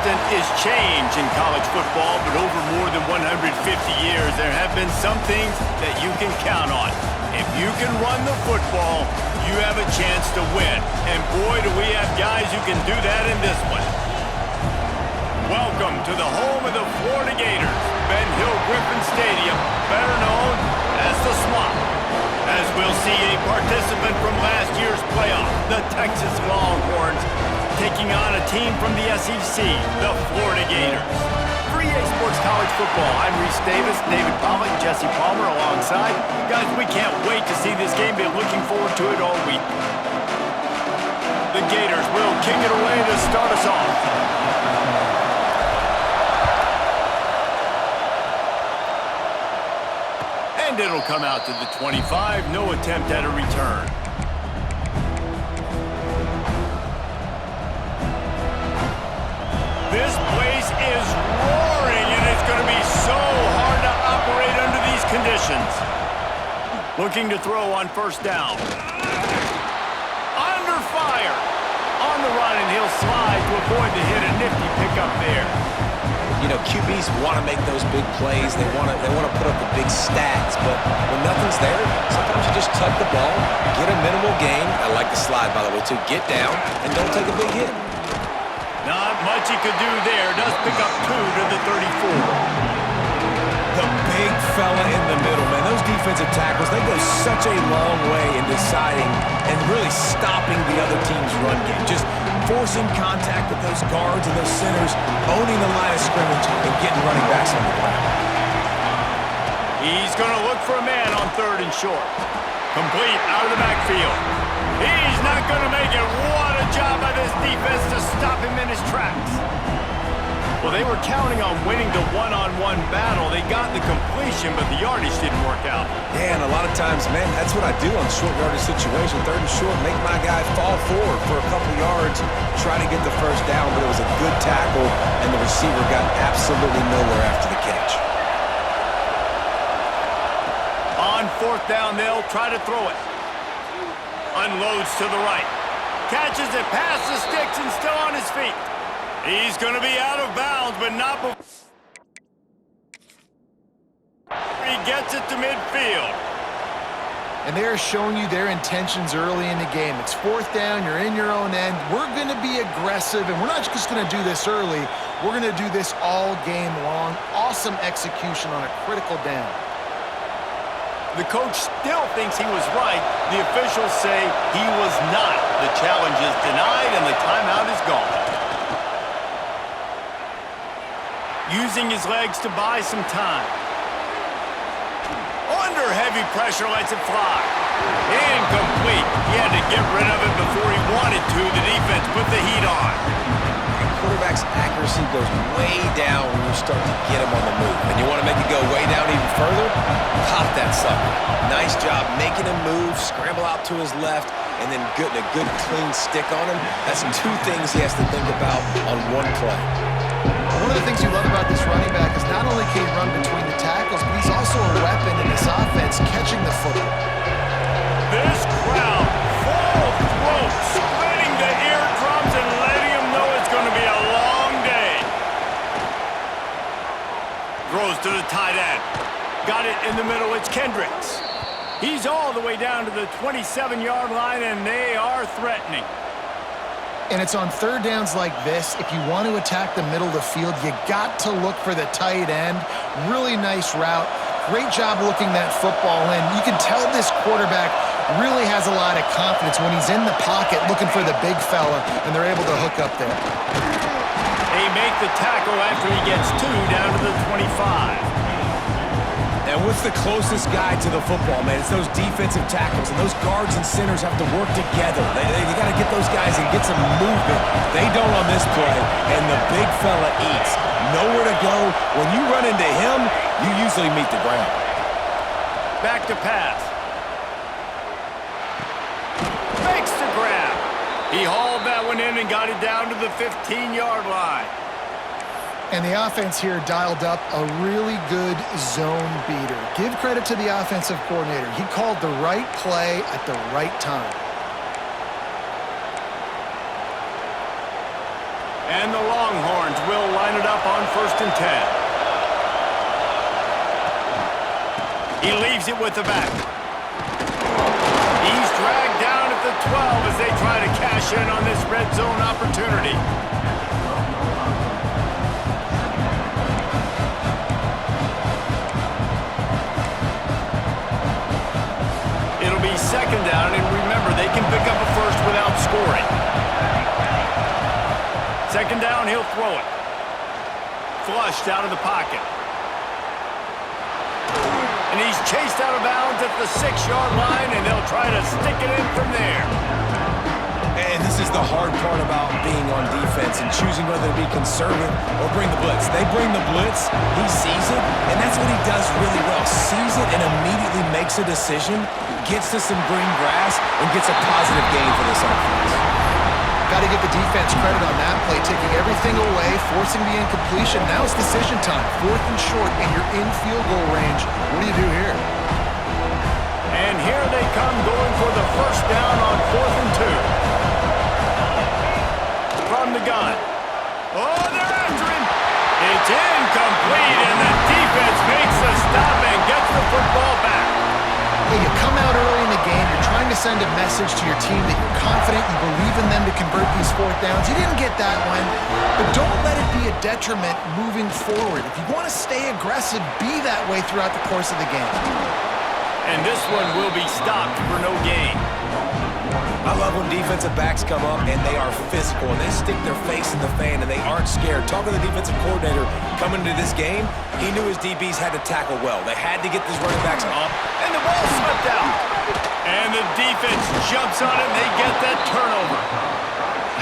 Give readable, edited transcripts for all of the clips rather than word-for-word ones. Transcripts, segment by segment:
constant is change in college football, but over more than 150 years, there have been some things that you can count on. If you can run the football, you have a chance to win. And boy, do we have guys who can do that in this one. Welcome to the home of the Florida Gators, Ben Hill Griffin Stadium, better known as the Swamp. As we'll see a participant from last year's playoff, the Texas Longhorns, taking on a team from the SEC, the Florida Gators. For EA Sports College Football, I'm Reese Davis, David Pollack, Jesse Palmer alongside. Guys, we can't wait to see this game. Been looking forward to it all week. The Gators will kick it away to start us off. And it'll come out to the 25. No attempt at a return. This place is roaring, and it's going to be so hard to operate under these conditions. Looking to throw on first down. Under fire. On the run, and he'll slide to avoid the hit. A nifty pickup there. You know, QBs want to make those big plays. They want to put up the big stats. But when nothing's there, sometimes you just tuck the ball, get a minimal gain. I like the slide, by the way, too. Get down and don't take a big hit. Not much he could do there. Does pick up 2 to the 34. The big fella in the middle, man. Those defensive tackles, they go such a long way in deciding and really stopping the other team's run game. Just forcing contact with those guards and those centers, owning the line of scrimmage, and getting running backs on the ground. He's going to look for a man on 3rd and short. Complete out of the backfield. He's not going to make it. What a job by this defense to stop him in his tracks. Well, they were counting on winning the one-on-one battle. They got the completion, but the yardage didn't work out. Yeah, and a lot of times, man, that's what I do on short yardage situation. 3rd and short, make my guy fall forward for a couple yards, try to get the first down, but it was a good tackle, and the receiver got absolutely nowhere after the catch. On 4th down, they'll try to throw it. Unloads to the right. Catches it past the sticks and still on his feet. He's going to be out of bounds, but not before he gets it to midfield. And they're showing you their intentions early in the game. It's 4th down, you're in your own end. We're going to be aggressive, and we're not just going to do this early. We're going to do this all game long. Awesome execution on a critical down. The coach still thinks he was right. The officials say he was not. The challenge is denied, and the timeout is gone. Using his legs to buy some time. Under heavy pressure, lets it fly. Incomplete. He had to get rid of it before he wanted to. The defense put the heat on. Your quarterback's accuracy goes way down when you start to get him on the move. And you want to make it go way down even further? Pop that sucker. Nice job making him move, scramble out to his left, and then getting a good clean stick on him. That's 2 things he has to think about on one play. One of the things you love about this running back is not only can he run between the tackles, but he's also a weapon in this offense, catching the football. This crowd, full throat, splitting the eardrums and letting him know it's going to be a long day. Throws to the tight end. Got it in the middle. It's Kendricks. He's all the way down to the 27-yard line, and they are threatening. And it's on 3rd downs like this. If you want to attack the middle of the field, you got to look for the tight end. Really nice route. Great job looking that football in. You can tell this quarterback really has a lot of confidence when he's in the pocket looking for the big fella, and they're able to hook up there. They make the tackle after he gets 2 down to the 25. And what's the closest guy to the football, man? It's those defensive tackles, and those guards and centers have to work together. They got to get those guys and get some movement. They don't on this play, and the big fella eats. Nowhere to go. When you run into him, you usually meet the ground. Back to pass. Makes the grab. He hauled that one in and got it down to the 15-yard line. And the offense here dialed up a really good zone beater. Give credit to the offensive coordinator. He called the right play at the right time. And the Longhorns will line it up on 1st and 10. He leaves it with the back. He's dragged down at the 12 as they try to cash in on this red zone opportunity. It'll be 2nd down, and remember, they can pick up a first without scoring. 2nd down, he'll throw it. Flushed out of the pocket. And he's chased out of bounds at the 6-yard line, and they'll try to stick it in from there. And this is the hard part about being on defense and choosing whether to be conservative or bring the blitz. They bring the blitz, he sees it, and that's what he does really well. Sees it and immediately makes a decision, gets to some green grass, and gets a positive gain for this offense. Got to give the defense credit on that play, taking everything away, forcing the incompletion. Now it's decision time. 4th and short, and you're in field goal range. What do you do here? And here they come going for the 1st down on 4th and 2. From the gun. Oh, they're after him. It's incomplete, and the defense makes a stop and gets the football back. Hey, you come out early in the game, you're trying to send a message to your team that you're confident, you believe in them to convert these 4th downs. You didn't get that one, but don't let it be a detriment moving forward. If you want to stay aggressive, be that way throughout the course of the game. And this one will be stopped for no gain. I love when defensive backs come up and they are physical and they stick their face in the fan and they aren't scared. Talking to the defensive coordinator coming into this game, he knew his DBs had to tackle well. They had to get these running backs up. And the ball slipped out. And the defense jumps on it and they get that turnover.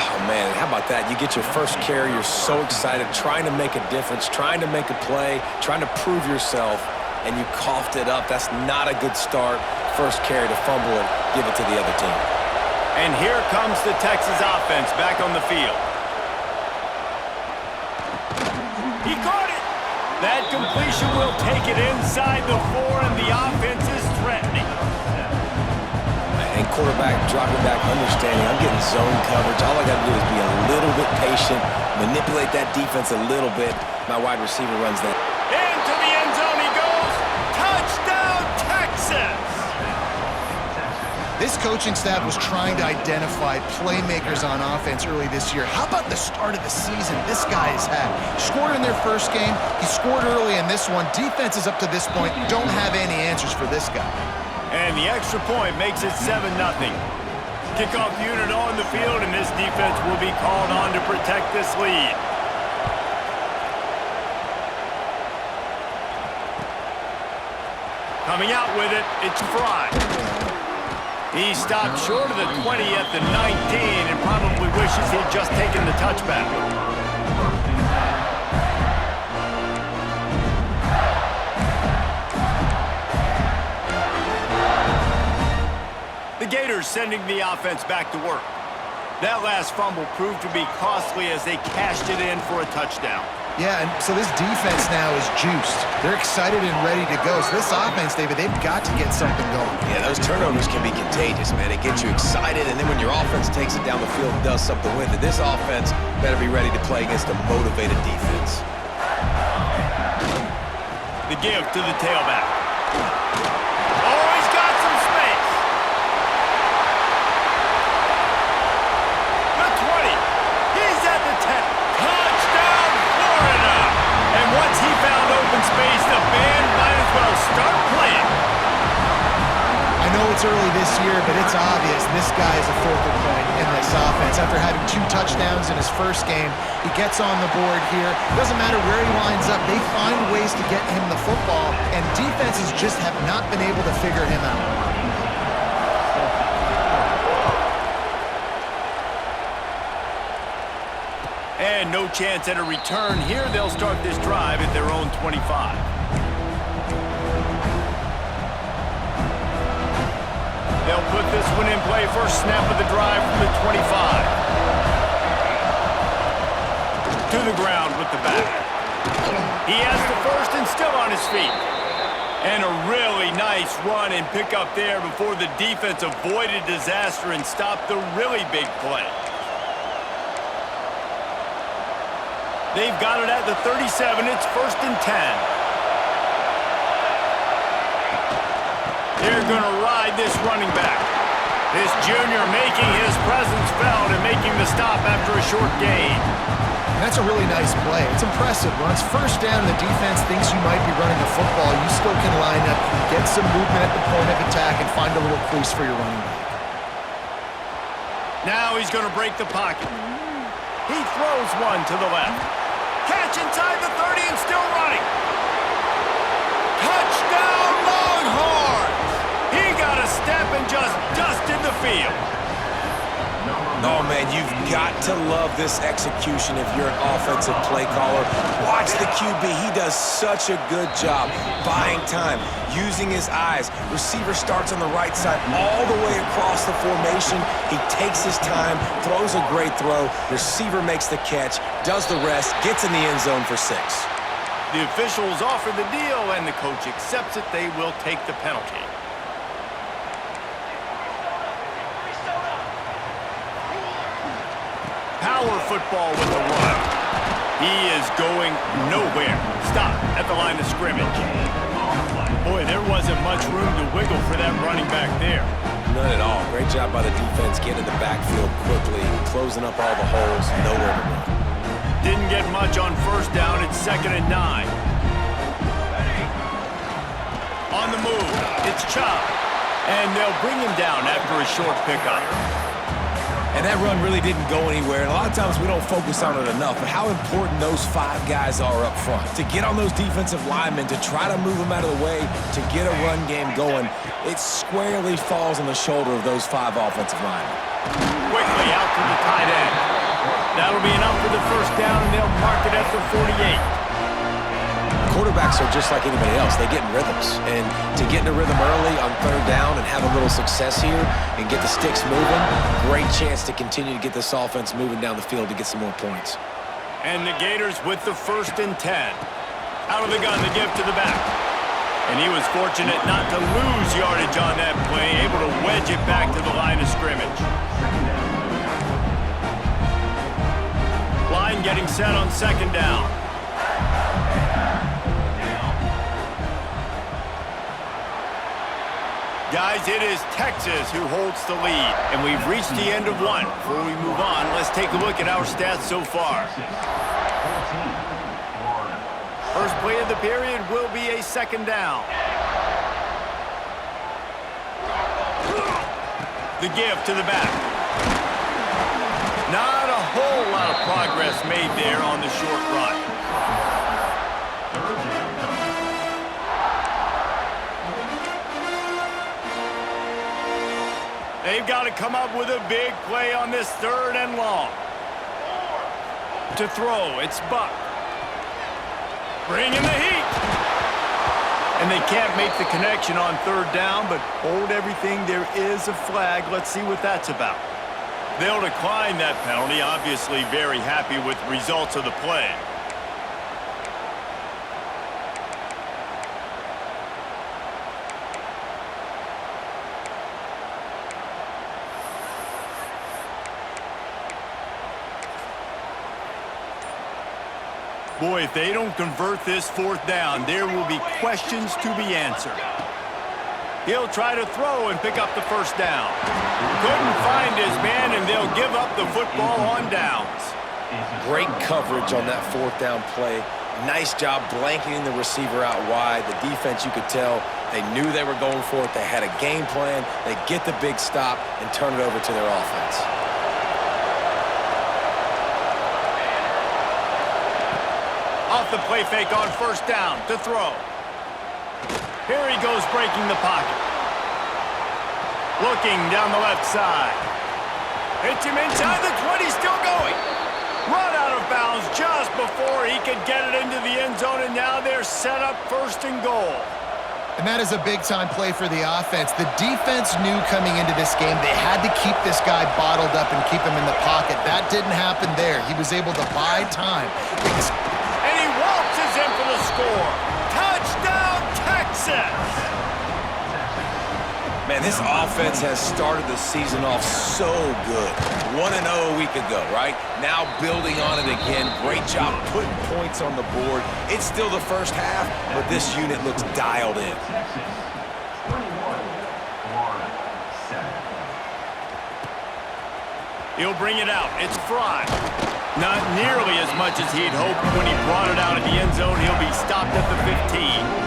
Oh, man, how about that? You get your first carry, you're so excited, trying to make a difference, trying to make a play, trying to prove yourself, and you coughed it up. That's not a good start. First carry to fumble it, give it to the other team. And here comes the Texas offense back on the field. He caught it. That completion will take it inside the 4, and the offense is threatening. And quarterback dropping back, understanding I'm getting zone coverage. All I got to do is be a little bit patient, manipulate that defense a little bit. My wide receiver runs that. Into the end zone he goes. Touchdown, Texas! This coaching staff was trying to identify playmakers on offense early this year. How about the start of the season this guy has had? Scored in their first game. He scored early in this one. Defenses up to this point don't have any answers for this guy. And the extra point makes it 7-0. Kickoff unit on the field, and this defense will be called on to protect this lead. Coming out with it, it's Fry. He stopped short of the 20 at the 19 and probably wishes he'd just taken the touchback. The Gators sending the offense back to work. That last fumble proved to be costly as they cashed it in for a touchdown. Yeah, and so this defense now is juiced. They're excited and ready to go. So this offense, David, they've got to get something going. Yeah, those turnovers can be contagious, man. It gets you excited, and then when your offense takes it down the field and does something with it, this offense better be ready to play against a motivated defense. The give to the tailback. Oh, he's got some space. The 20. He's at the 10. Touchdown, Florida. And once he found open space, the band might as well start playing. I know it's early this year, but it's obvious this guy is a focal point in this offense. After having 2 touchdowns in his first game, he gets on the board here. Doesn't matter where he lines up, they find ways to get him the football, and defenses just have not been able to figure him out. And no chance at a return here. They'll start this drive at their own 25. They'll put this one in play. First snap of the drive from the 25. To the ground with the back. He has the first and still on his feet. And a really nice run and pick up there before the defense avoided disaster and stopped the really big play. They've got it at the 37. It's 1st and 10. They're going to ride this running back. This junior making his presence felt and making the stop after a short gain. And that's a really nice play. It's impressive. When it's 1st down, the defense thinks you might be running the football. You still can line up, get some movement at the point of attack, and find a little crease for your running back. Now he's going to break the pocket. He throws one to the left. Catch inside the 30 and still running. Touchdown Longhorns! He got a step and just dusted the field. Oh, man, you've got to love this execution if you're an offensive play caller. Watch the QB. He does such a good job buying time, using his eyes. Receiver starts on the right side all the way across the formation. He takes his time, throws a great throw. Receiver makes the catch, does the rest, gets in the end zone for 6. The officials offer the deal, and the coach accepts it. They will take the penalty. Power football with the run. He is going nowhere. Stop at the line of scrimmage. Boy, there wasn't much room to wiggle for that running back there. None at all. Great job by the defense getting in the backfield quickly, closing up all the holes, nowhere to run. Didn't get much on 1st down. It's 2nd and 9. On the move, it's Chubb. And they'll bring him down after a short pickup. And that run really didn't go anywhere. And a lot of times we don't focus on it enough, but how important those 5 guys are up front. To get on those defensive linemen, to try to move them out of the way, to get a run game going, it squarely falls on the shoulder of those 5 offensive linemen. Quickly out to the tight end. That'll be enough for the 1st down, and they'll mark it at the 48. Quarterbacks are just like anybody else. They get in rhythms. And to get in a rhythm early on 3rd down and have a little success here and get the sticks moving, great chance to continue to get this offense moving down the field to get some more points. And the Gators with the 1st and 10. Out of the gun, the give to the back. And he was fortunate not to lose yardage on that play, able to wedge it back to the line of scrimmage. Line getting set on 2nd down. Guys, it is Texas who holds the lead, and we've reached the end of one. Before we move on, let's take a look at our stats so far. First play of the period will be a 2nd down. The give to the back. Not a whole lot of progress made there on the short run. They've got to come up with a big play on this 3rd and long. To throw, it's Buck. Bringing the heat. And they can't make the connection on 3rd down, but hold everything. There is a flag. Let's see what that's about. They'll decline that penalty. Obviously very happy with the results of the play. Boy, if they don't convert this 4th down, there will be questions to be answered. He'll try to throw and pick up the 1st down. Couldn't find his man, and they'll give up the football on downs. Great coverage on that 4th down play. Nice job blanketing the receiver out wide. The defense, you could tell, they knew they were going for it. They had a game plan. They get the big stop and turn it over to their offense. Off the play fake on 1st down to throw. Here he goes breaking the pocket. Looking down the left side. Hits him inside the 20, still going. Run out of bounds just before he could get it into the end zone, and now they're set up 1st and goal. And that is a big-time play for the offense. The defense knew coming into this game they had to keep this guy bottled up and keep him in the pocket. That didn't happen there. He was able to buy time. And he waltzes in for the score. Touchdown, Texas! Man, this offense has started the season off so good. 1-0 a week ago, right? Now building on it again. Great job putting points on the board. It's still the first half, but this unit looks dialed in. He'll bring it out. It's Fry. Not nearly as much as he'd hoped when he brought it out of the end zone. He'll be stopped at the 15.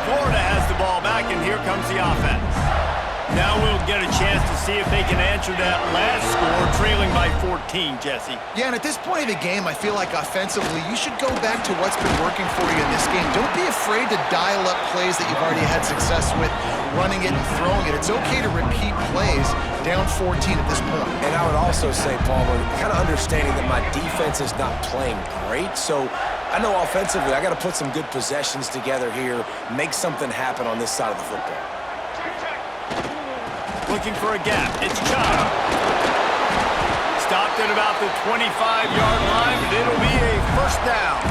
Florida has the ball back, and here comes the offense. Now we'll get a chance to see if they can answer that last score, trailing by 14, Jesse. Yeah, and at this point of the game, I feel like offensively, you should go back to what's been working for you in this game. Don't be afraid to dial up plays that you've already had success with, running it and throwing it. It's okay to repeat plays down 14 at this point. And I would also say, Palmer, kind of understanding that my defense is not playing great, so I know offensively I got to put some good possessions together here, make something happen on this side of the football. Looking for a gap. It's Chana. Stopped at about the 25-yard line, but it'll be a first down.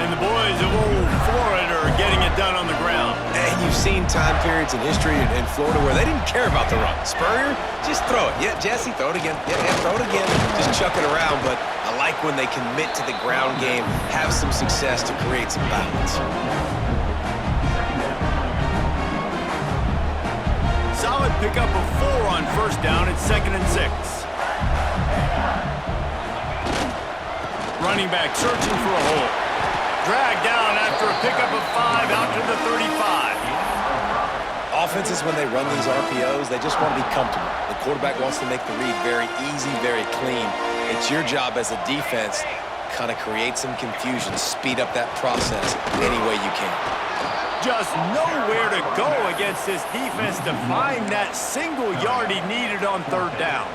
And the boys of old Florida are getting it done on the ground. And you've seen time periods in history in Florida where they didn't care about the run. Spurrier, just throw it. Yeah, Jesse, throw it again. Yeah, throw it again. Just chuck it around, but I like when they commit to the ground game, have some success to create some balance. Solid pickup of 4 on first down. It's 2nd and 6. Running back searching for a hole. Dragged down after a pickup of 5 out to the 35. Offenses, when they run these RPOs, they just want to be comfortable. The quarterback wants to make the read very easy, very clean. It's your job as a defense, kind of create some confusion, speed up that process any way you can. Just nowhere to go against this defense to find that single yard he needed on 3rd down.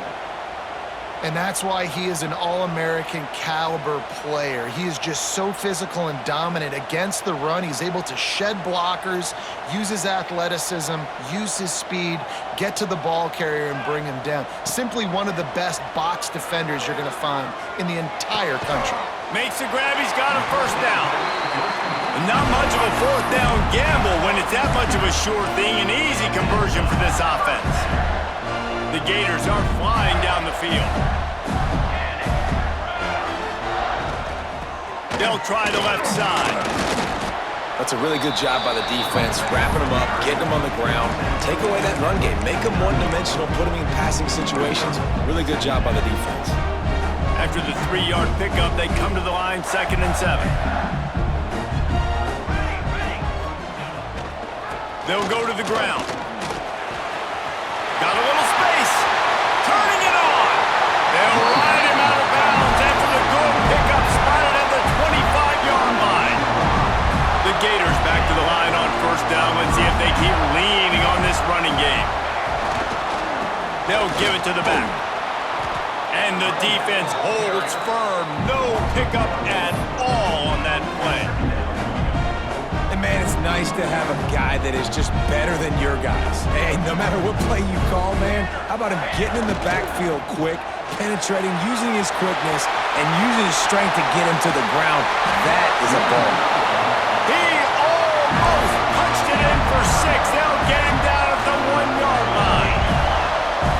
And that's why he is an All-American caliber player. He is just so physical and dominant against the run. He's able to shed blockers, use his athleticism, use his speed, get to the ball carrier and bring him down. Simply one of the best box defenders you're going to find in the entire country. Makes the grab. He's got a first down. Not much of a 4th down gamble when it's that much of a sure thing. An easy conversion for this offense. The Gators are flying down the field. They'll try the left side. That's a really good job by the defense, wrapping them up, getting them on the ground, take away that run game, make them one-dimensional, put them in passing situations. Really good job by the defense. After the 3-yard pickup, they come to the line, 2nd and 7. They'll go to the ground. Got a little space. Turning it on. They'll ride him out of bounds after the good pickup spotted at the 25-yard line. The Gators back to the line on first down. Let's see if they keep leaning on this running game. They'll give it to the back. And the defense holds firm. No pickup at all on that play. Man, it's nice to have a guy that is just better than your guys. Hey, no matter what play you call, man, how about him getting in the backfield quick, penetrating, using his quickness, and using his strength to get him to the ground? That is a ball. He almost punched it in for 6. They'll get him down at the 1-yard line.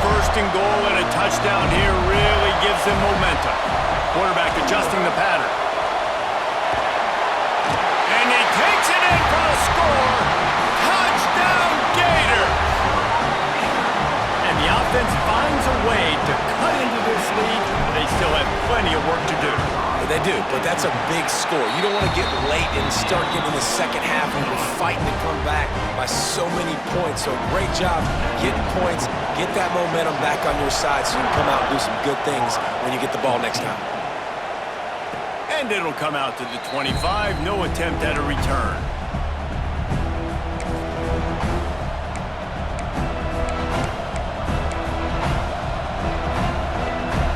1st and goal and a touchdown here really gives them momentum. Quarterback adjusting the pattern. For the score, touchdown Gators! And the offense finds a way to cut into this lead. They still have plenty of work to do. They do, but that's a big score. You don't want to get late and start getting the second half when you're fighting to come back by so many points. So great job getting points, get that momentum back on your side so you can come out and do some good things when you get the ball next time. And it'll come out to the 25. No attempt at a return.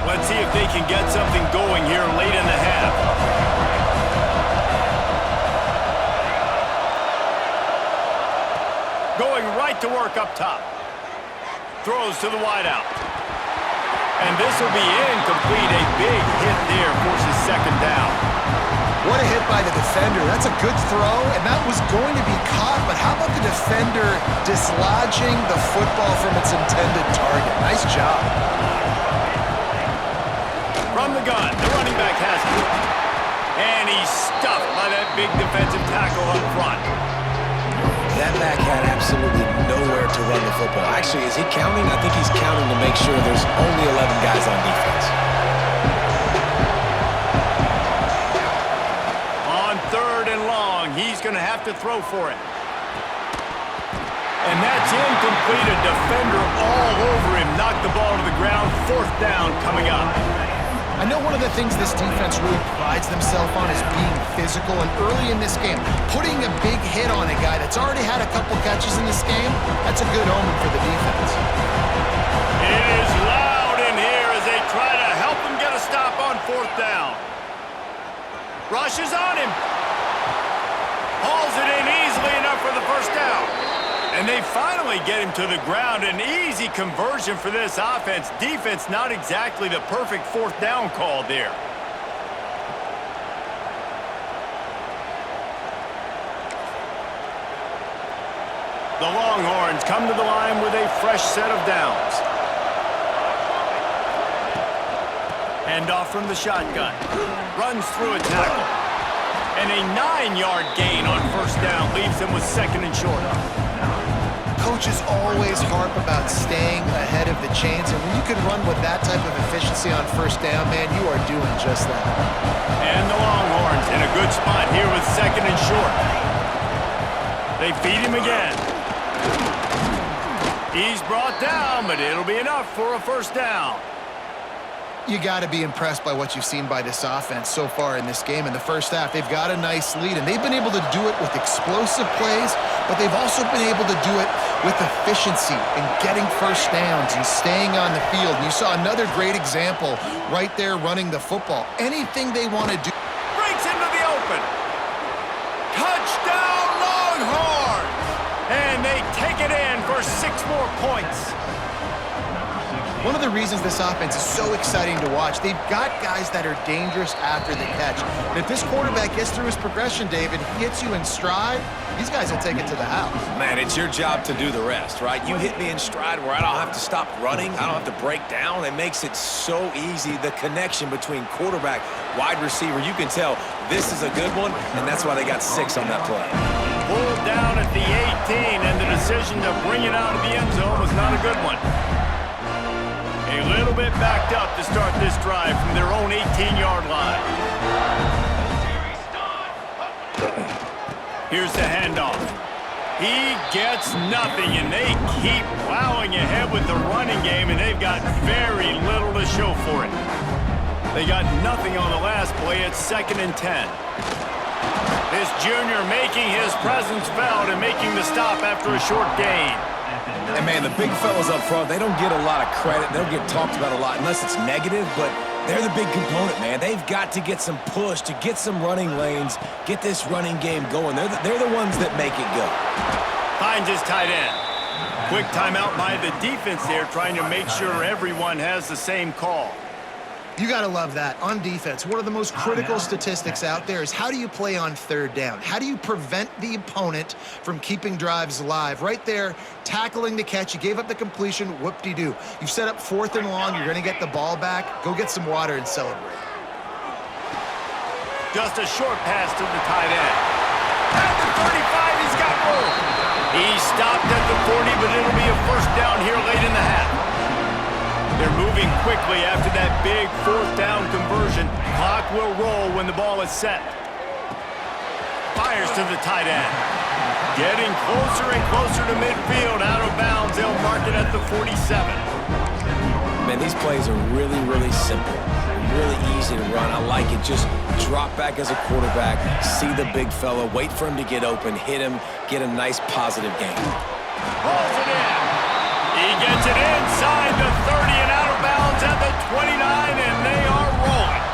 Let's see if they can get something going here late in the half. Going right to work up top. Throws to the wideout. And this will be incomplete. A big hit there forces 2nd down. What a hit by the defender. That's a good throw, and that was going to be caught, but how about the defender dislodging the football from its intended target? Nice job. From the gun, the running back has it. And he's stuffed by that big defensive tackle up front. That back had absolutely nowhere to run the football. Actually, is he counting? I think he's counting to make sure there's only 11 guys on defense. On 3rd and long, he's going to have to throw for it. And that's incomplete. A defender all over him. Knocked the ball to the ground. 4th down coming up. I know one of the things this defense really prides themselves on is being physical, and early in this game, putting a big hit on a guy that's already had a couple catches in this game, that's a good omen for the defense. It is loud in here as they try to help him get a stop on 4th down. Rushes on him. Hauls it in easily enough for the 1st down. And they finally get him to the ground. An easy conversion for this offense. Defense not exactly the perfect 4th down call there. The Longhorns come to the line with a fresh set of downs. Hand off from the shotgun. Runs through a tackle. And a 9-yard gain on 1st down leaves him with 2nd and short. Coaches always harp about staying ahead of the chains, and when you can run with that type of efficiency on 1st down, man, you are doing just that. And the Longhorns in a good spot here with 2nd and short. They feed him again. He's brought down, but it'll be enough for a 1st down. You got to be impressed by what you've seen by this offense so far in this game. In the 1st half, they've got a nice lead, and they've been able to do it with explosive plays, but they've also been able to do it with efficiency and getting 1st downs and staying on the field. You saw another great example right there running the football. Anything they want to do. Breaks into the open. Touchdown Longhorns! And they take it in for 6 more points. One of the reasons this offense is so exciting to watch, they've got guys that are dangerous after the catch. And if this quarterback gets through his progression, David, hits you in stride, these guys will take it to the house. Man, it's your job to do the rest, right? You hit me in stride where I don't have to stop running. I don't have to break down. It makes it so easy. The connection between quarterback, wide receiver, you can tell this is a good one, and that's why they got 6 on that play. Pulled down at the 18, and the decision to bring it out of the end zone was not a good one. A little bit backed up to start this drive from their own 18-yard line. Here's the handoff. He gets nothing, and they keep plowing ahead with the running game, and they've got very little to show for it. They got nothing on the last play. It's 2nd and 10. This junior making his presence felt and making the stop after a short gain. And, man, the big fellas up front, they don't get a lot of credit. They don't get talked about a lot unless it's negative, but they're the big component, man. They've got to get some push, to get some running lanes, get this running game going. They're the ones that make it go. Finds his tight end. Quick timeout by the defense there, trying to make sure everyone has the same call. You got to love that. On defense, one of the most critical statistics out there is how do you play on 3rd down? How do you prevent the opponent from keeping drives alive? Right there, tackling the catch. You gave up the completion, whoop-de-doo. You've set up 4th and long. You're going to get the ball back. Go get some water and celebrate. Just a short pass to the tight end. At the 35, he's got room. He stopped at the 40, but it'll be a 1st down here late in the half. They're moving quickly after that big 4th down conversion. Clock will roll when the ball is set. Fires to the tight end. Getting closer and closer to midfield. Out of bounds. They'll mark it at the 47. Man, these plays are really, really simple. Really easy to run. I like it. Just drop back as a quarterback, see the big fella, wait for him to get open, hit him, get a nice positive game. Pulls it in. He gets it inside the 30 and out of bounds at the 29, and they are rolling.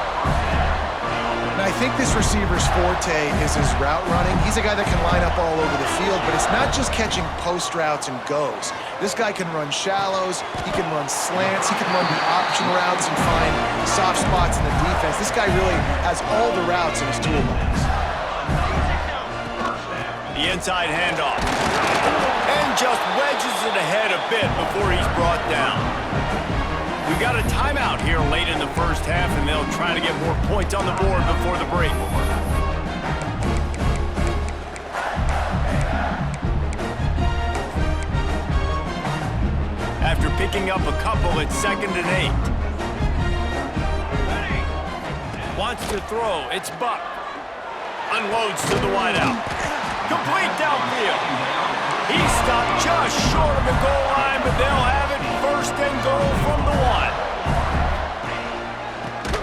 And I think this receiver's forte is his route running. He's a guy that can line up all over the field, but it's not just catching post routes and goes. This guy can run shallows, he can run slants, he can run the option routes and find soft spots in the defense. This guy really has all the routes in his toolbox. The inside handoff. And just wedges it ahead a bit before he's brought down. We got a timeout here late in the first half, and they'll try to get more points on the board before the break. After picking up a couple, it's 2nd and 8. Wants to throw. It's Buck. Unloads to the wideout. Complete downfield. He's stopped just short of the goal line, but they'll have it 1st and goal from the 1.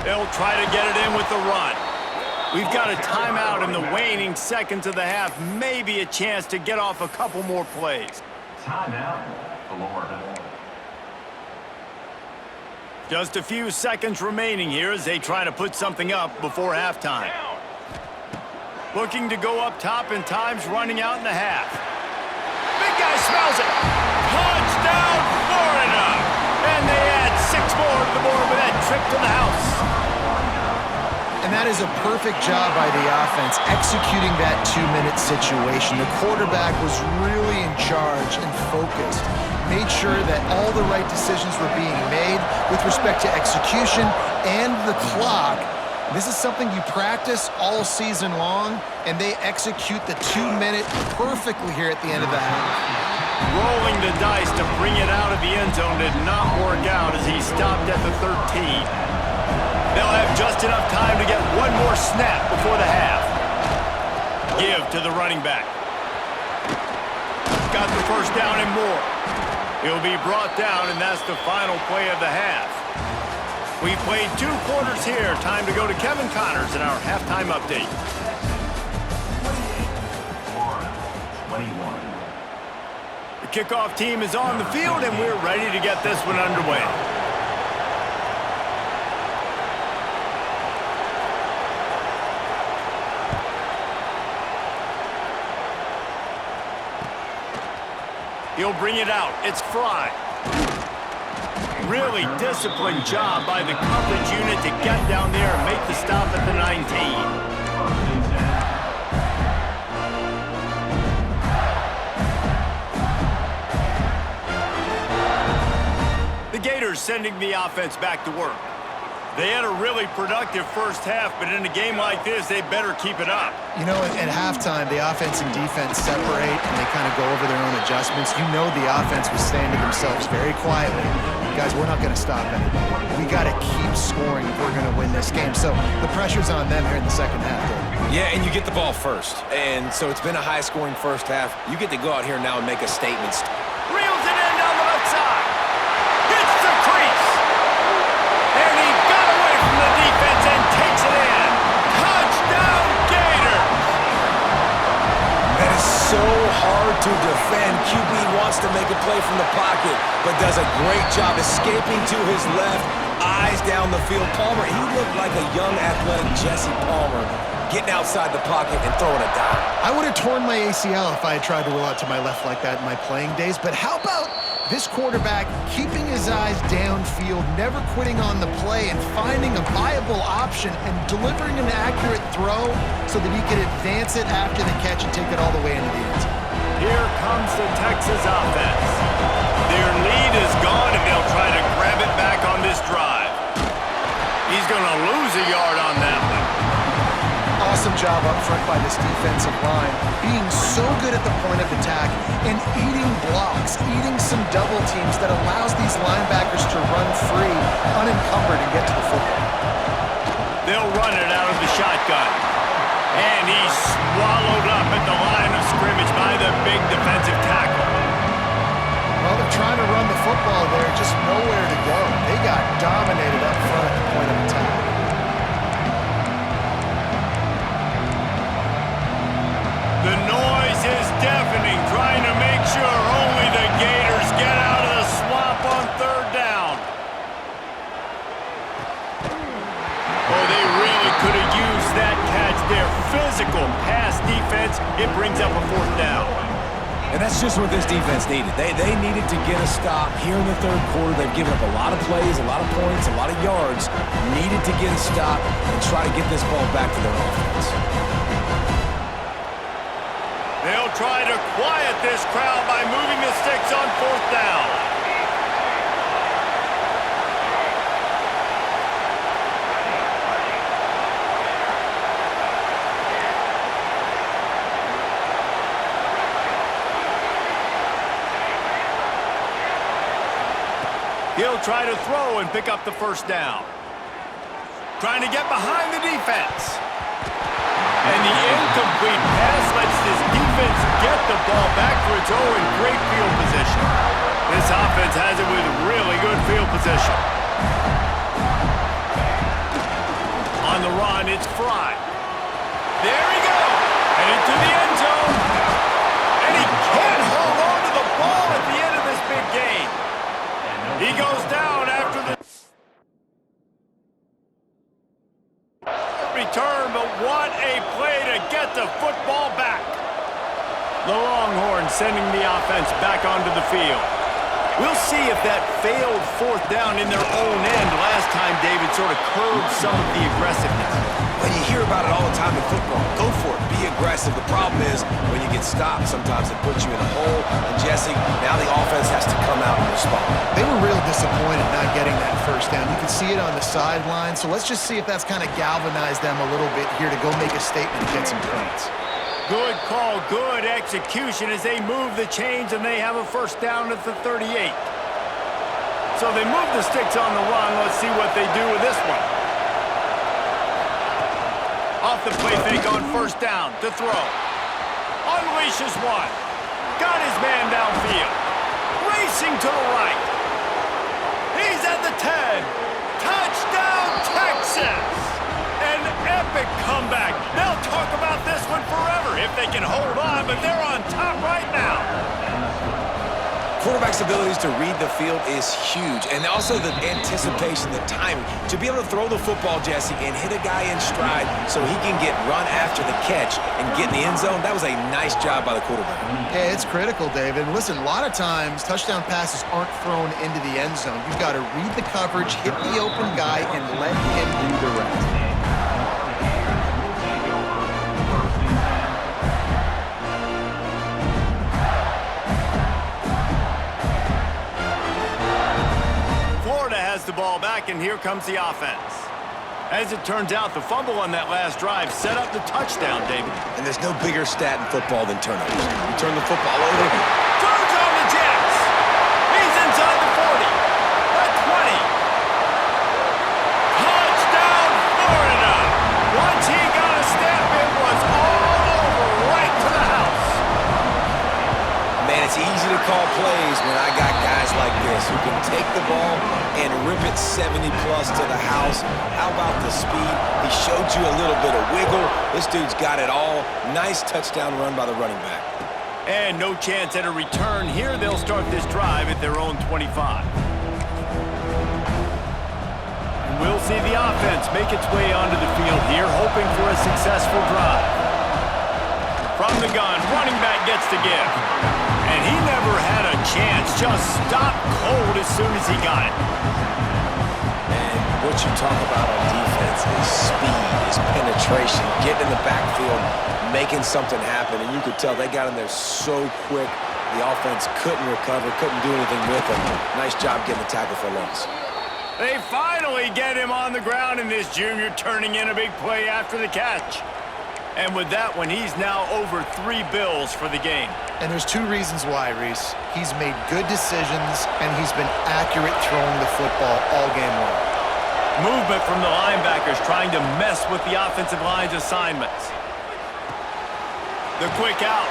They'll try to get it in with the run. We've got a timeout in the waning seconds of the half. Maybe a chance to get off a couple more plays. Timeout, Florida. Just a few seconds remaining here as they try to put something up before halftime. Looking to go up top, and time's running out in the half. Big guy smells it. Touchdown, Florida! And they add 6 more to the board with that trip to the house. And that is a perfect job by the offense, executing that 2-minute situation. The quarterback was really in charge and focused. Made sure that all the right decisions were being made with respect to execution and the clock. This is something you practice all season long, and they execute the 2-minute perfectly here at the end of the half. Rolling the dice to bring it out of the end zone did not work out as he stopped at the 13. They'll have just enough time to get one more snap before the half. Give to the running back. Got the first down and more. He'll be brought down, and that's the final play of the half. We've played 2 quarters here. Time to go to Kevin Connors in our halftime update. 21. The kickoff team is on the field, and we're ready to get this one underway. He'll bring it out. It's Fry. Really disciplined job by the coverage unit to get down there and make the stop at the 19. The Gators sending the offense back to work. They had a really productive first half, but in a game like this, they better keep it up. You know, at halftime, the offense and defense separate, and they kind of go over their own adjustments. You know the offense was saying to themselves very quietly, guys, we're not going to stop anybody. We got to keep scoring if we're going to win this game. So the pressure's on them here in the second half, Dave. Yeah, and you get the ball first. And so it's been a high-scoring first half. You get to go out here now and make a statement. Reels it in down the left side. Hits the crease. And he got away from the defense and takes it in. Touchdown, Gators! That is so hard to defend. QB wants to make a play from the pocket, but does a great job escaping to his left, eyes down the field. Palmer, he looked like a young, athletic Jesse Palmer, getting outside the pocket and throwing a dime. I would have torn my ACL if I had tried to roll out to my left like that in my playing days, but how about this quarterback keeping his eyes downfield, never quitting on the play, and finding a viable option and delivering an accurate throw so that he could advance it after the catch and take it all the way into the end zone. Here comes the Texas offense. Their lead is gone, and they'll try to grab it back on this drive. He's going to lose a yard on that one. Awesome job up front by this defensive line, being so good at the point of attack and eating blocks, eating some double teams that allows these linebackers to run free, unencumbered, and get to the football. They'll run it out of the shotgun. And he's swallowed up at the line of scrimmage by the big defensive tackle. Well, they're trying to run the football there, just nowhere to go. They got dominated up front at the point of attack. The noise is deafening, trying to make sure only the Gators get out of the swamp on 3rd down. Oh, they really could have used that physical pass defense. It brings up a 4th down. And that's just what this defense needed. They needed to get a stop here in the 3rd quarter. They've given up a lot of plays, a lot of points, a lot of yards. Needed to get a stop and try to get this ball back to their offense. They'll try to quiet this crowd by moving the sticks on 4th down. He'll try to throw and pick up the 1st down. Trying to get behind the defense. And the incomplete pass lets this defense get the ball back for its own great field position. This offense has it with really good field position. On the run, it's Fry. There he goes. Headed to the end zone. And he can't hold on to the ball at the end of this big game. He goes down after the return, but what a play to get the football back. The Longhorns sending the offense back onto the field. We'll see if that failed 4th down in their own end last time, David, sort of curbed some of the aggressiveness. Well, you hear about it all the time in football. Go for it. Be aggressive. The problem is when you get stopped, sometimes it puts you in a hole. And, Jesse, now the offense has to come out and respond. They were real disappointed not getting that 1st down. You can see it on the sideline. So let's just see if that's kind of galvanized them a little bit here to go make a statement and get some points. Good call, good execution as they move the chains and they have a 1st down at the 38. So they move the sticks on the run. Let's see what they do with this one. Off the play fake on 1st down to throw. Unleashes one. Got his man downfield. Racing to the right. He's at the 10. Touchdown, Texas! An epic comeback. They'll talk about this one forever if they can hold on, but they're on top right now. Quarterback's abilities to read the field is huge, and also the anticipation, the timing. To be able to throw the football, Jesse, and hit a guy in stride so he can get run after the catch and get in the end zone, that was a nice job by the quarterback. Yeah, it's critical, David. Listen, a lot of times touchdown passes aren't thrown into the end zone. You've got to read the coverage, hit the open guy, and let him do the rest. The ball back, and here comes the offense. As it turns out, the fumble on that last drive set up the touchdown, David. And there's no bigger stat in football than turnovers. You turn the football over. Turns on the Jets. He's inside the 40. At 20. Touchdown, Florida. Once he got a step, it was all over right to the house. Man, it's easy to call plays when I got guys like this who can take the ball and rip it 70-plus to the house. How about the speed? He showed you a little bit of wiggle. This dude's got it all. Nice touchdown run by the running back. And no chance at a return here. They'll start this drive at their own 25. And we'll see the offense make its way onto the field here, hoping for a successful drive. From the gun, running back gets to give. And he never had a chance. Just stopped cold as soon as he got it. And what you talk about on defense is speed, is penetration, getting in the backfield, making something happen. And you could tell they got in there so quick. The offense couldn't recover, couldn't do anything with him. Nice job getting the tackle for a loss. They finally get him on the ground, and this junior turning in a big play after the catch. And with that one, he's now over 3 bills for the game. And there's 2 reasons why, Reese. He's made good decisions, and he's been accurate throwing the football all game long. Movement from the linebackers trying to mess with the offensive line's assignments. The quick out.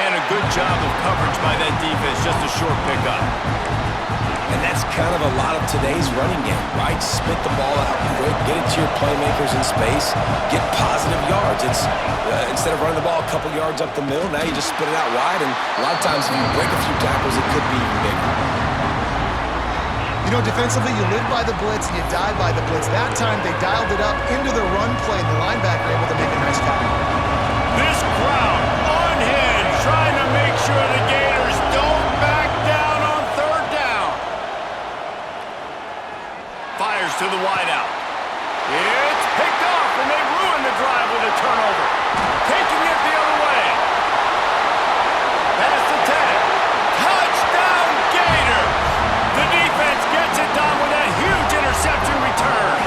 And a good job of coverage by that defense. Just a short pickup. And that's kind of a lot of today's running game, right? Spit the ball out quick, get it to your playmakers in space, get positive yards. It's instead of running the ball a couple yards up the middle, now you just spit it out wide, and a lot of times if you break a few tackles, it could be even bigger. You know, defensively, you live by the blitz and you die by the blitz. That time, they dialed it up into the run play, and the linebacker able to make a nice tackle. crowd unhinged, trying to make sure the Gators don't back down on third down. Fires to the wideout. It's picked off, and they ruin the drive with a turnover. Taking it the other way. Pass to Teddy. Touchdown, Gators! The defense gets it done with a huge interception return.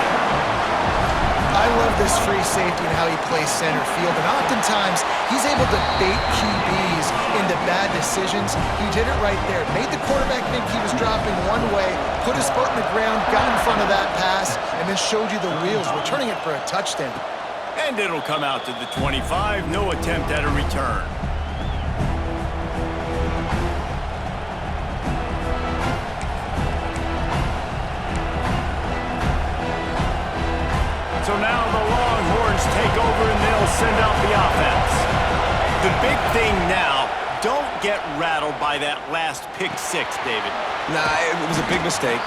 I love this free safety and how he plays center field, and oftentimes he's able to bait QBs into bad decisions. He did it right there. Made the quarterback think he was dropping one way, put his foot in the ground, got in front of that pass, and then showed you the wheels, returning it for a touchdown. And it'll come out to the 25. No attempt at a return. So now the Longhorns take over and they'll send out the offense. The big thing now, don't get rattled by that last pick six, David. Nah, it was a big mistake.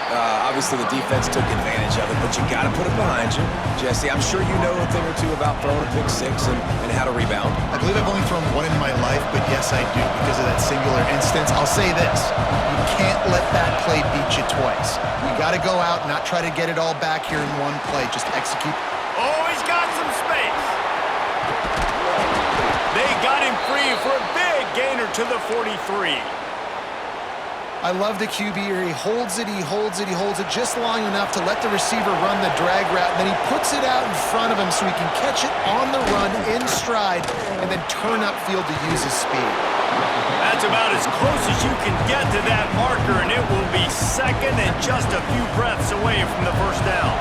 Obviously, the defense took advantage of it, but you got to put it behind you. Jesse, I'm sure you know a thing or two about throwing a pick six and how to rebound. I believe I've only thrown one in my life, but yes, I do because of that singular instance. I'll say this. You can't let that play beat you twice. You got to go out and not try to get it all back here in one play. Just execute. Oh, he's got some space. They got him free for a big gainer to the 43. I love the QB here. He holds it, he holds it, he holds it just long enough to let the receiver run the drag route, and then he puts it out in front of him so he can catch it on the run in stride and then turn upfield to use his speed. That's about as close as you can get to that marker, and it will be second and just a few breaths away from the first down.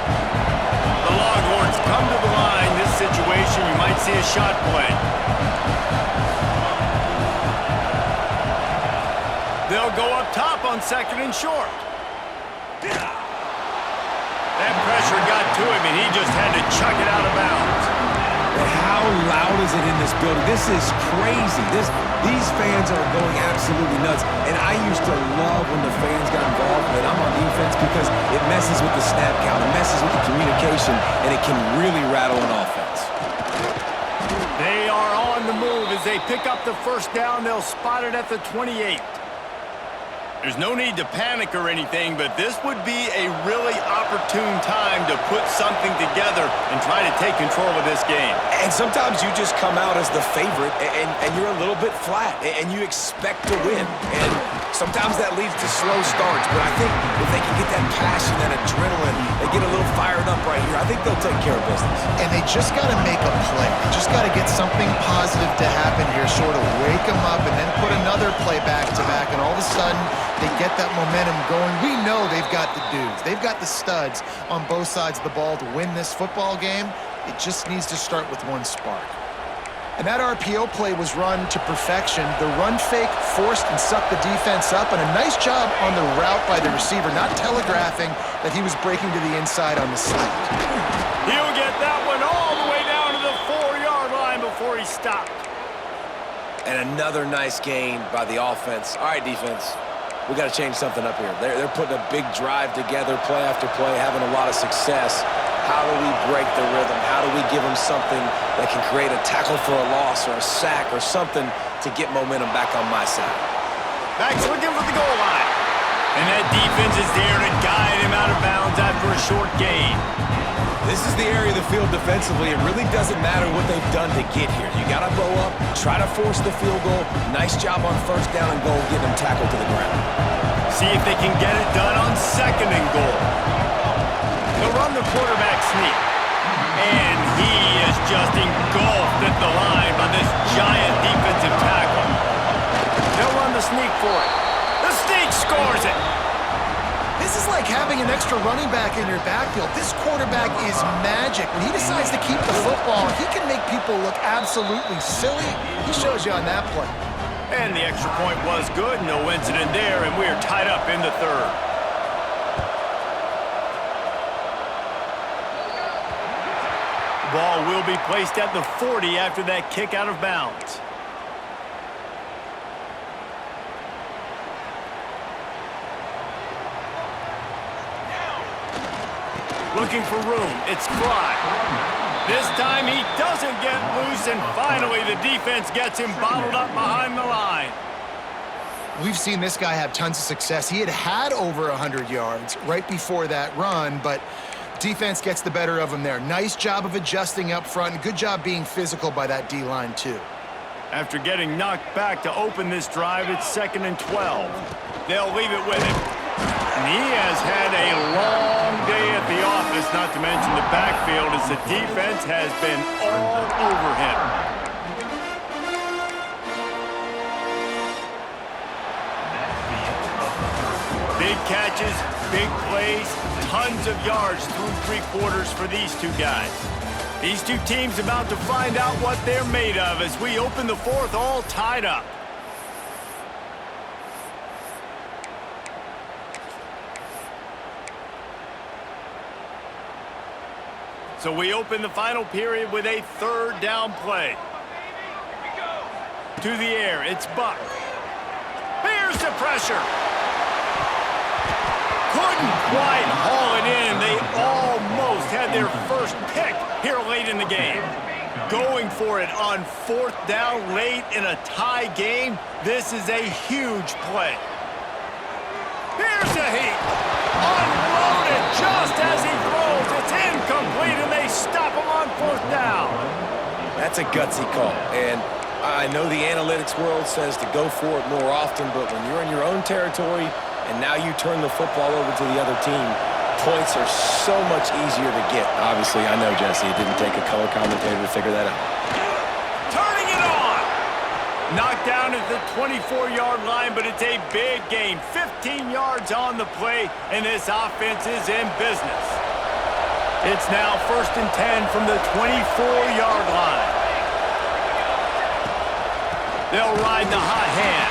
The Longhorns come to the line. This situation, you might see a shot play. They'll go up top on second and short. That pressure got to him, and he just had to chuck it out of bounds. And how loud is it in this building? This is crazy. These fans are going absolutely nuts. And I used to love when the fans got involved when I'm on defense because it messes with the snap count, it messes with the communication, and it can really rattle an offense. They are on the move as they pick up the first down. They'll spot it at the 28. There's no need to panic or anything, but this would be a really opportune time to put something together and try to take control of this game. And sometimes you just come out as the favorite, and you're a little bit flat, and you expect to win. And sometimes that leads to slow starts, but I think if they can get that passion, that adrenaline, they get a little fired up right here, I think they'll take care of business. And they just got to make a play. They just got to get something positive to happen here, sort of wake them up, and then put another play back-to-back, and all of a sudden, they get that momentum going. We know they've got the dudes. They've got the studs on both sides of the ball to win this football game. It just needs to start with one spark. And that RPO play was run to perfection. The run fake forced and sucked the defense up, and a nice job on the route by the receiver, not telegraphing that he was breaking to the inside on the slant. He'll get that one all the way down to the 4-yard line before he stopped. And another nice gain by the offense. All right, defense. We got to change something up here. They're putting a big drive together, play after play, having a lot of success. How do we break the rhythm? How do we give them something that can create a tackle for a loss or a sack or something to get momentum back on my side? Max looking for the goal line. And that defense is there to guide him out of bounds after a short gain. This is the area of the field defensively. It really doesn't matter what they've done to get here. You got to bow up, try to force the field goal. Nice job on first down and goal, getting them tackled to the ground. See if they can get it done on second and goal. They'll run the quarterback sneak. And he is just engulfed at the line by this giant defensive tackle. They'll run the sneak for it. The sneak scores it. This is like having an extra running back in your backfield. This quarterback is magic. When he decides to keep the football, he can make people look absolutely silly. He shows you on that play. And the extra point was good. No incident there, and we're tied up in the third. Ball will be placed at the 40 after that kick out of bounds. Looking for room. It's Fly. This time he doesn't get loose, and finally the defense gets him bottled up behind the line. We've seen this guy have tons of success. He had over 100 yards right before that run, but defense gets the better of him there. Nice job of adjusting up front, and good job being physical by that D-line too. After getting knocked back to open this drive, it's 2nd and 12. They'll leave it with him. And he has had a long day at the office, not to mention the backfield, as the defense has been all over him. Big catches, big plays, tons of yards through 3 quarters for these two guys. These two teams about to find out what they're made of as we open the 4th all tied up. So we open the final period with a 3rd down play. To the air, it's Buck. Here's the pressure. Couldn't quite haul it in. They almost had their first pick here late in the game. Going for it on 4th down late in a tie game. This is a huge play. Here's a heat. Unloaded just as he throws. It's incomplete, and they stop him on 4th down. That's a gutsy call, and I know the analytics world says to go for it more often, but when you're in your own territory and now you turn the football over to the other team, points are so much easier to get. Obviously, I know, Jesse, it didn't take a color commentator to figure that out. Turning it on. Knocked down at the 24-yard line, but it's a big gain. 15 yards on the play, and this offense is in business. It's now 1st and 10 from the 24-yard line. They'll ride the hot hand.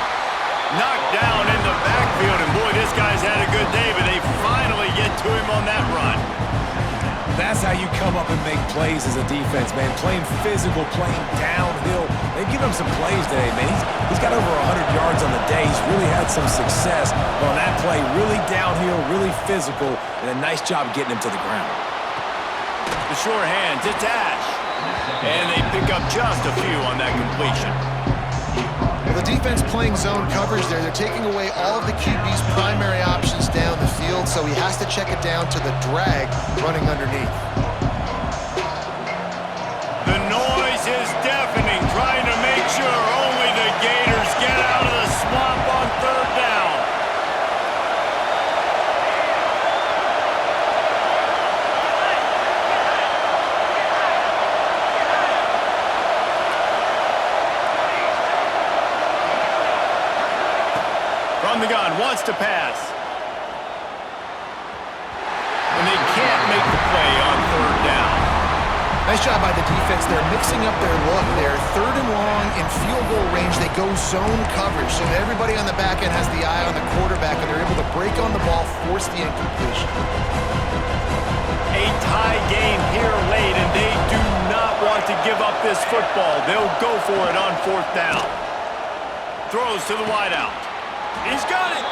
Knocked down in the backfield, and boy, this guy's had a good day, but they finally get to him on that run. That's how you come up and make plays as a defense, man. Playing physical, playing downhill. They've given him some plays today, man. He's got over 100 yards on the day. He's really had some success on that play. Really downhill, really physical, and a nice job getting him to the ground. The sure hands, it's Ash. And they pick up just a few on that completion. Well, the defense playing zone coverage there. They're taking away all of the QB's primary options down the field, so he has to check it down to the drag running underneath. The noise is deafening, trying to make sure only the Gators get out of the swamp on 3rd down. From the gun, wants to pass. And they can't make the play on 3rd down. Nice job by the defense. They're mixing up their look there. 3rd and long in field goal range. They go zone coverage, so that everybody on the back end has the eye on the quarterback, and they're able to break on the ball, force the incompletion. A tie game here late, and they do not want to give up this football. They'll go for it on 4th down. Throws to the wideout. He's got it.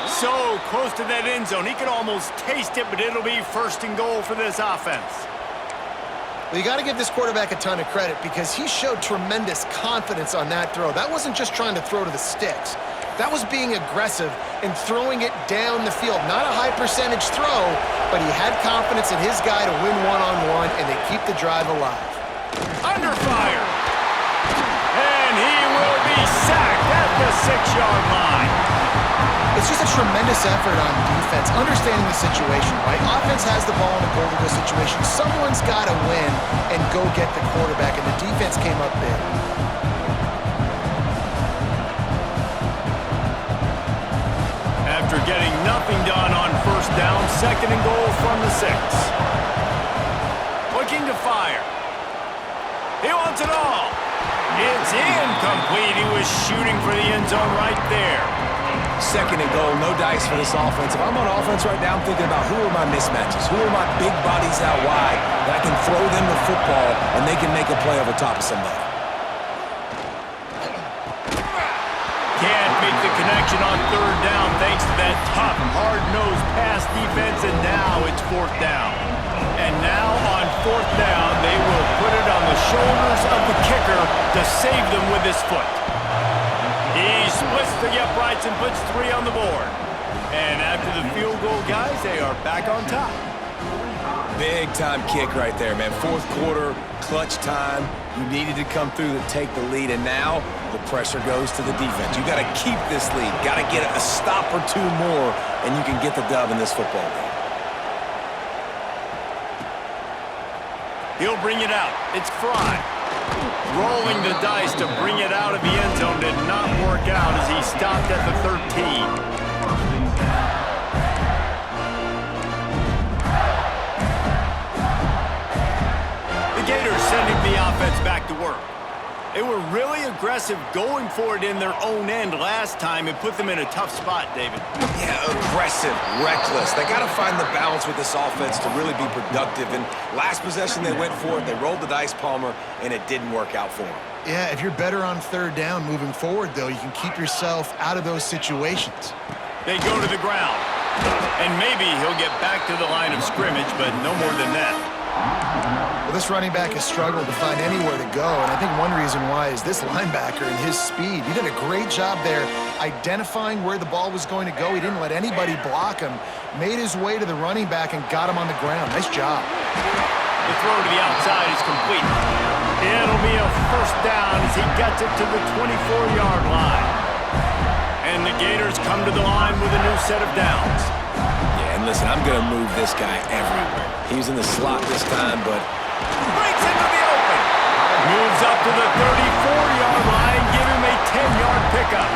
So close to that end zone. He could almost taste it, but it'll be 1st and goal for this offense. Well, you got to give this quarterback a ton of credit because he showed tremendous confidence on that throw. That wasn't just trying to throw to the sticks. That was being aggressive and throwing it down the field. Not a high percentage throw, but he had confidence in his guy to win one-on-one, and they keep the drive alive. Under fire. And he will be sacked at the 6-yard line. It's just a tremendous effort on defense, understanding the situation, right? Offense has the ball in a goal-to-go situation. Someone's got to win and go get the quarterback, and the defense came up big. After getting nothing done on 1st down, 2nd and goal from the 6. Looking to fire. He wants it all. It's incomplete. He was shooting for the end zone right there. 2nd and goal, no dice for this offense. If I'm on offense right now, I'm thinking about who are my mismatches? Who are my big bodies out wide that I can throw them the football and they can make a play over top of somebody? Can't make the connection on 3rd down thanks to that tough, hard-nosed pass defense, and now it's 4th down. And now on fourth down, they will put it on the shoulders of the kicker to save them with his foot. He splits the uprights and puts 3 on the board. And after the field goal, guys, they are back on top. Big-time kick right there, man. Fourth quarter, clutch time. You needed to come through to take the lead, and now the pressure goes to the defense. You got to keep this lead. Got to get a stop or 2 more, and you can get the dub in this football game. He'll bring it out. It's Fry. Rolling the dice to bring it out of the end zone did not work out as he stopped at the 13. Gators sending the offense back to work. They were really aggressive going for it in their own end last time and put them in a tough spot, David. Yeah, aggressive, reckless. They got to find the balance with this offense to really be productive. And last possession they went for it, they rolled the dice, Palmer, and it didn't work out for them. Yeah, if you're better on third down moving forward, though, you can keep yourself out of those situations. They go to the ground. And maybe he'll get back to the line of scrimmage, but no more than that. Well, this running back has struggled to find anywhere to go, and I think one reason why is this linebacker and his speed. He did a great job there identifying where the ball was going to go. He didn't let anybody block him, made his way to the running back and got him on the ground. Nice job. The throw to the outside is complete. It'll be a first down as he gets it to the 24-yard line. And the Gators come to the line with a new set of downs. Yeah, and listen, I'm going to move this guy everywhere. He's in the slot this time, but breaks into the open. Moves up to the 34-yard line, give him a 10-yard pickup.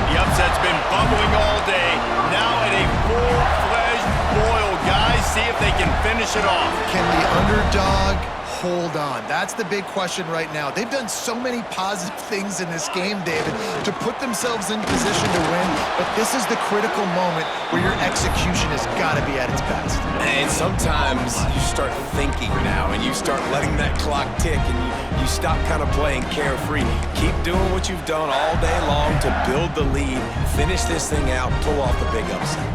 The upset's been bubbling all day. Now at a full-fledged boil. Guys, see if they can finish it off. Can the underdog hold on? That's the big question right now. They've done so many positive things in this game, David, to put themselves in position to win, but this is the critical moment where your execution has got to be at its best. And sometimes you start thinking now, and you start letting that clock tick, and you stop kind of playing carefree. Keep doing what you've done all day long to build the lead, finish this thing out, pull off the big upset.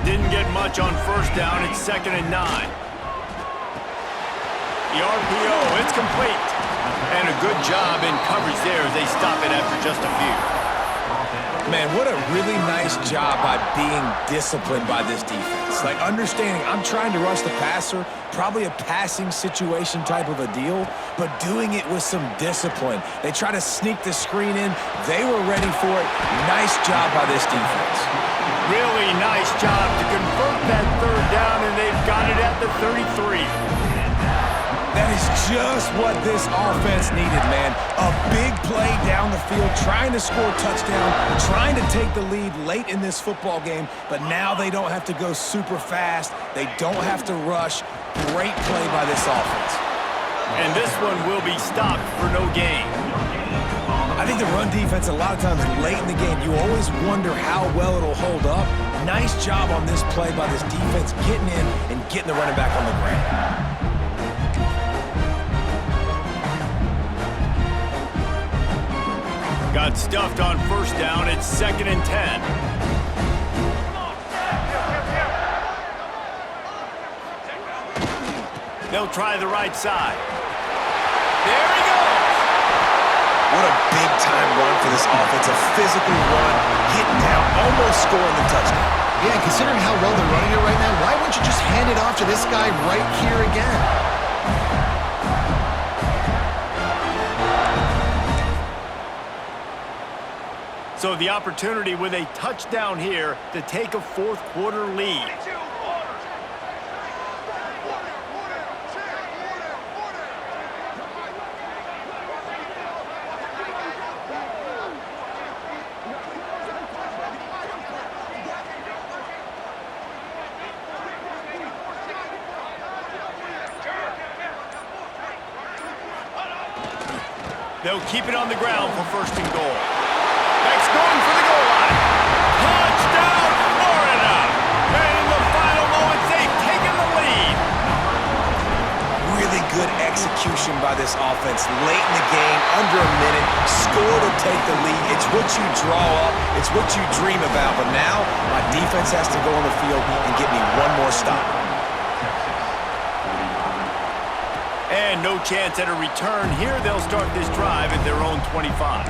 Didn't get much on first down. It's 2nd and 9. The RPO, it's complete. And a good job in coverage there as they stop it after just a few. Man, what a really nice job by being disciplined by this defense. Like understanding I'm trying to rush the passer, probably a passing situation type of a deal, but doing it with some discipline. They try to sneak the screen in. They were ready for it. Nice job by this defense. Really nice job to convert that third down, and they've got it at the 33. That is just what this offense needed, man. A big play down the field, trying to score a touchdown, trying to take the lead late in this football game, but now they don't have to go super fast. They don't have to rush. Great play by this offense. And this one will be stopped for no gain. I think the run defense, a lot of times late in the game, you always wonder how well it'll hold up. Nice job on this play by this defense, getting in and getting the running back on the ground. Got stuffed on first down. It's 2nd and 10. They'll try the right side. There he goes. What a big-time run for this offense. A physical run, getting down, almost scoring the touchdown. Yeah, considering how well they're running it right now, why wouldn't you just hand it off to this guy right here again? So the opportunity with a touchdown here to take a fourth quarter lead. They'll keep it on the ground for 1st and goal. Next going for the goal line. Touchdown, Florida! And in the final moments, they've taken the lead. Really good execution by this offense. Late in the game, under a minute, score to take the lead. It's what you draw up. It's what you dream about. But now, my defense has to go on the field and get me one more stop. And no chance at a return here. They'll start this drive at their own 25.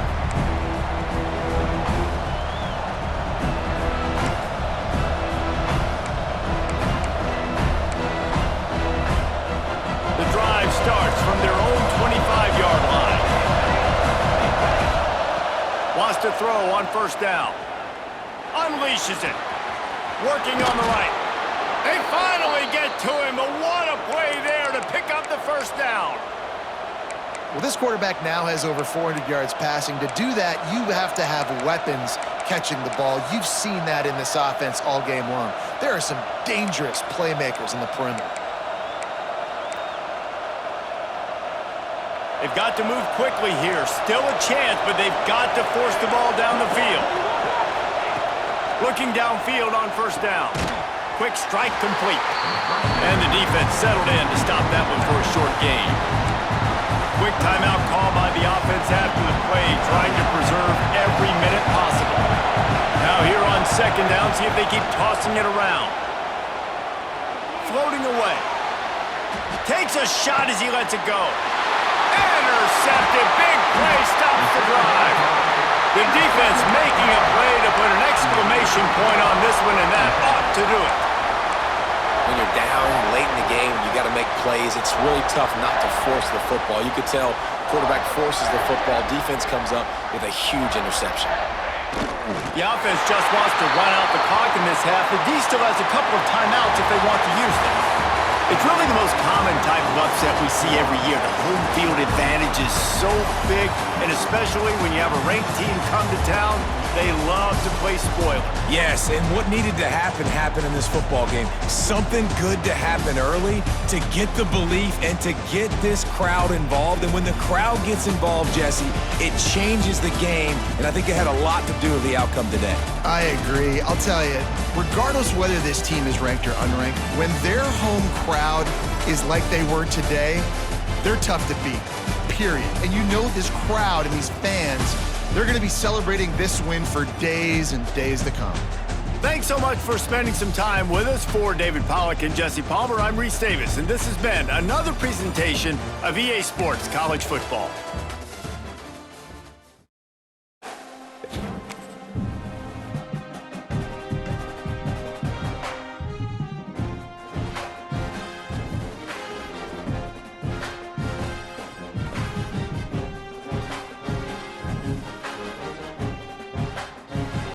The drive starts from their own 25-yard line. Wants to throw on first down. Unleashes it. Working on the right. They finally get to him, but what a play there to pick up the first down. Well, this quarterback now has over 400 yards passing. To do that, you have to have weapons catching the ball. You've seen that in this offense all game long. There are some dangerous playmakers in the perimeter. They've got to move quickly here. Still a chance, but they've got to force the ball down the field. Looking downfield on first down. Quick strike complete. And the defense settled in to stop that one for a short gain. Quick timeout call by the offense after the play, trying to preserve every minute possible. Now here on second down, see if they keep tossing it around. Floating away. Takes a shot as he lets it go. Intercepted. Big play stops the drive. The defense making a play to put an exclamation point on this one, and that ought to do it. When you're down late in the game, you got to make plays. It's really tough not to force the football. You could tell quarterback forces the football. Defense comes up with a huge interception. The offense just wants to run out the clock in this half. The D still has a couple of timeouts if they want to use them. It's really the most common type of upset we see every year. The home field advantage is so big, and especially when you have a ranked team come to town, they love to play spoiler. Yes, and what needed to happen happened in this football game. Something good to happen early to get the belief and to get this crowd involved. And when the crowd gets involved, Jesse, it changes the game, and I think it had a lot to do with the outcome today. I agree. I'll tell you, regardless whether this team is ranked or unranked, when their home crowd is like they were today, they're tough to beat, period. And you know this crowd and these fans, they're going to be celebrating this win for days and days to come. Thanks so much for spending some time with us. For David Pollack and Jesse Palmer, I'm Reese Davis, and this has been another presentation of EA Sports College Football.